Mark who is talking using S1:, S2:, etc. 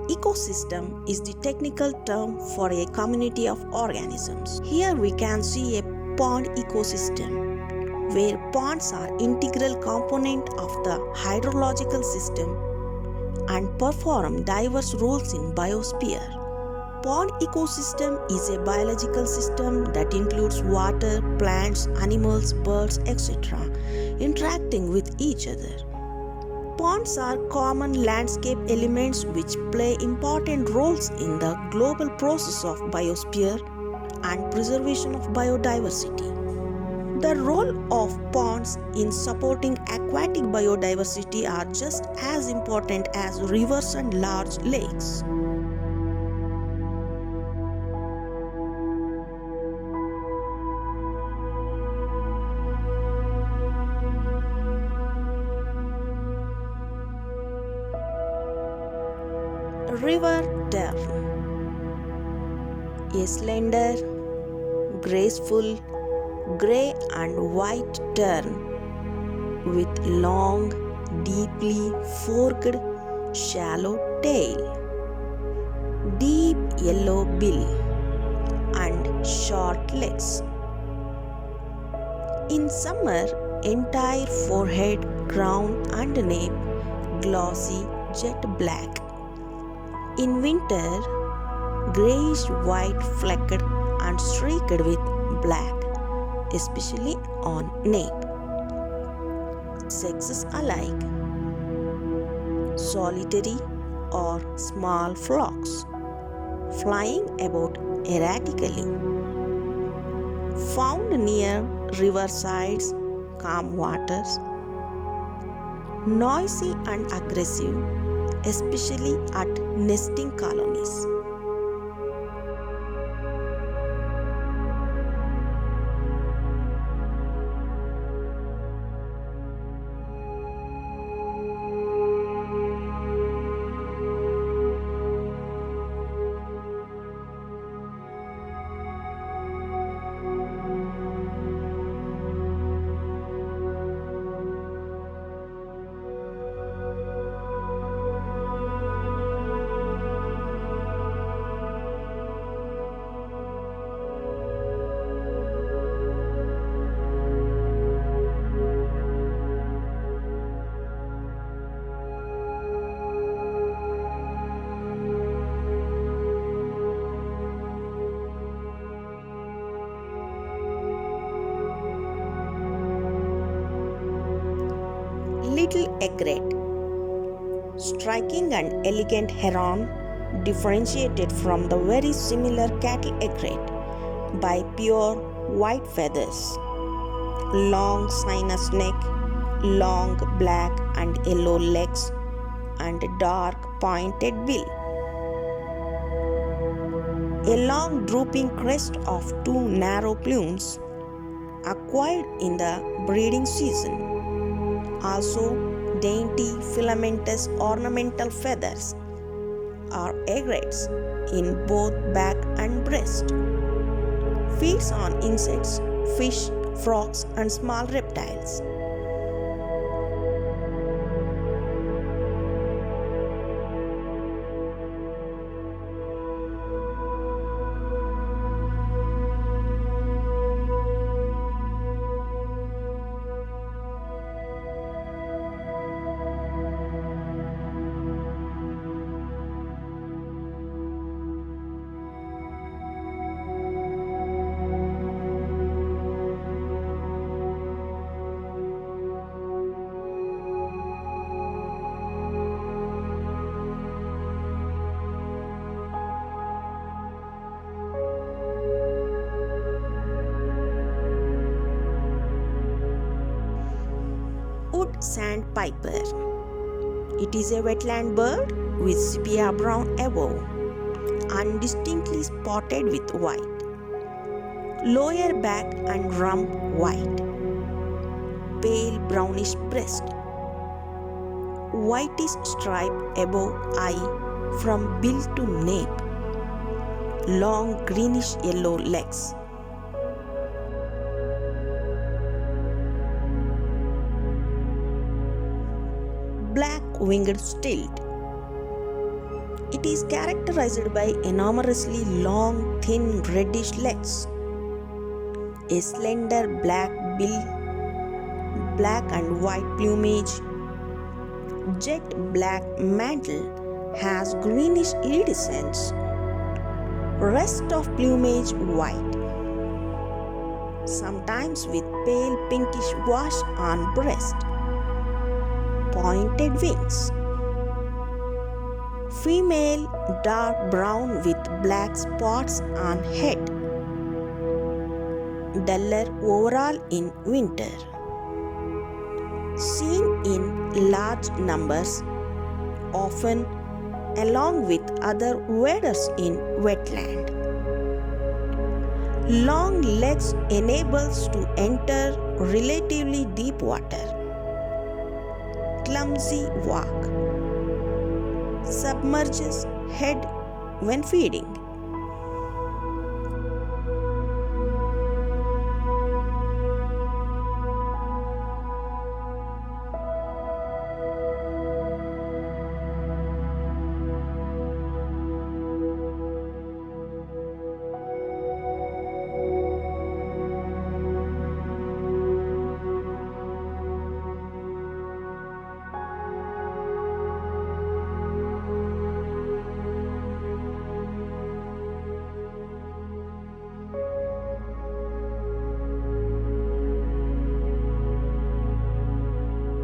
S1: Ecosystem is the technical term for a community of organisms. Here we can see a pond ecosystem, where ponds are integral component of the hydrological system and perform diverse roles in biosphere. Pond ecosystem is a biological system that includes water, plants, animals, birds, etc. interacting with each other. Ponds are common landscape elements which play important roles in the global process of biosphere and preservation of biodiversity. The role of ponds in supporting aquatic biodiversity are just as important as rivers and large lakes. River tern, a slender, graceful, grey and white tern with long, deeply forked, shallow tail, deep yellow bill and short legs. In summer, entire forehead, crown and nape glossy jet black. In winter, greyish white flecked and streaked with black, especially on nape. Sexes alike, solitary or small flocks, flying about erratically. Found near riversides, calm waters. Noisy and aggressive, especially at nesting colonies. Little egret, striking and elegant heron, differentiated from the very similar cattle egret by pure white feathers, long sinuous neck, long black and yellow legs, and dark pointed bill. A long drooping crest of two narrow plumes, acquired in the breeding season. Also, dainty filamentous ornamental feathers are egrets in both back and breast. Feeds on insects, fish, frogs, and small reptiles. Wood sandpiper. It is a wetland bird with sepia brown above and distinctly spotted with white. Lower back and rump white. Pale brownish breast. Whitish stripe above eye from bill to nape. Long greenish yellow legs. Black winged stilt. It is characterized by enormously long, thin, reddish legs, a slender black bill, black and white plumage, jet black mantle, has greenish iridescence, rest of plumage white, sometimes with pale pinkish wash on breast, pointed wings. Female dark brown with black spots on head, duller overall in winter. Seen in large numbers, often along with other waders in wetland. Long legs enables to enter relatively deep water. Clumsy walk. Submerges head when feeding.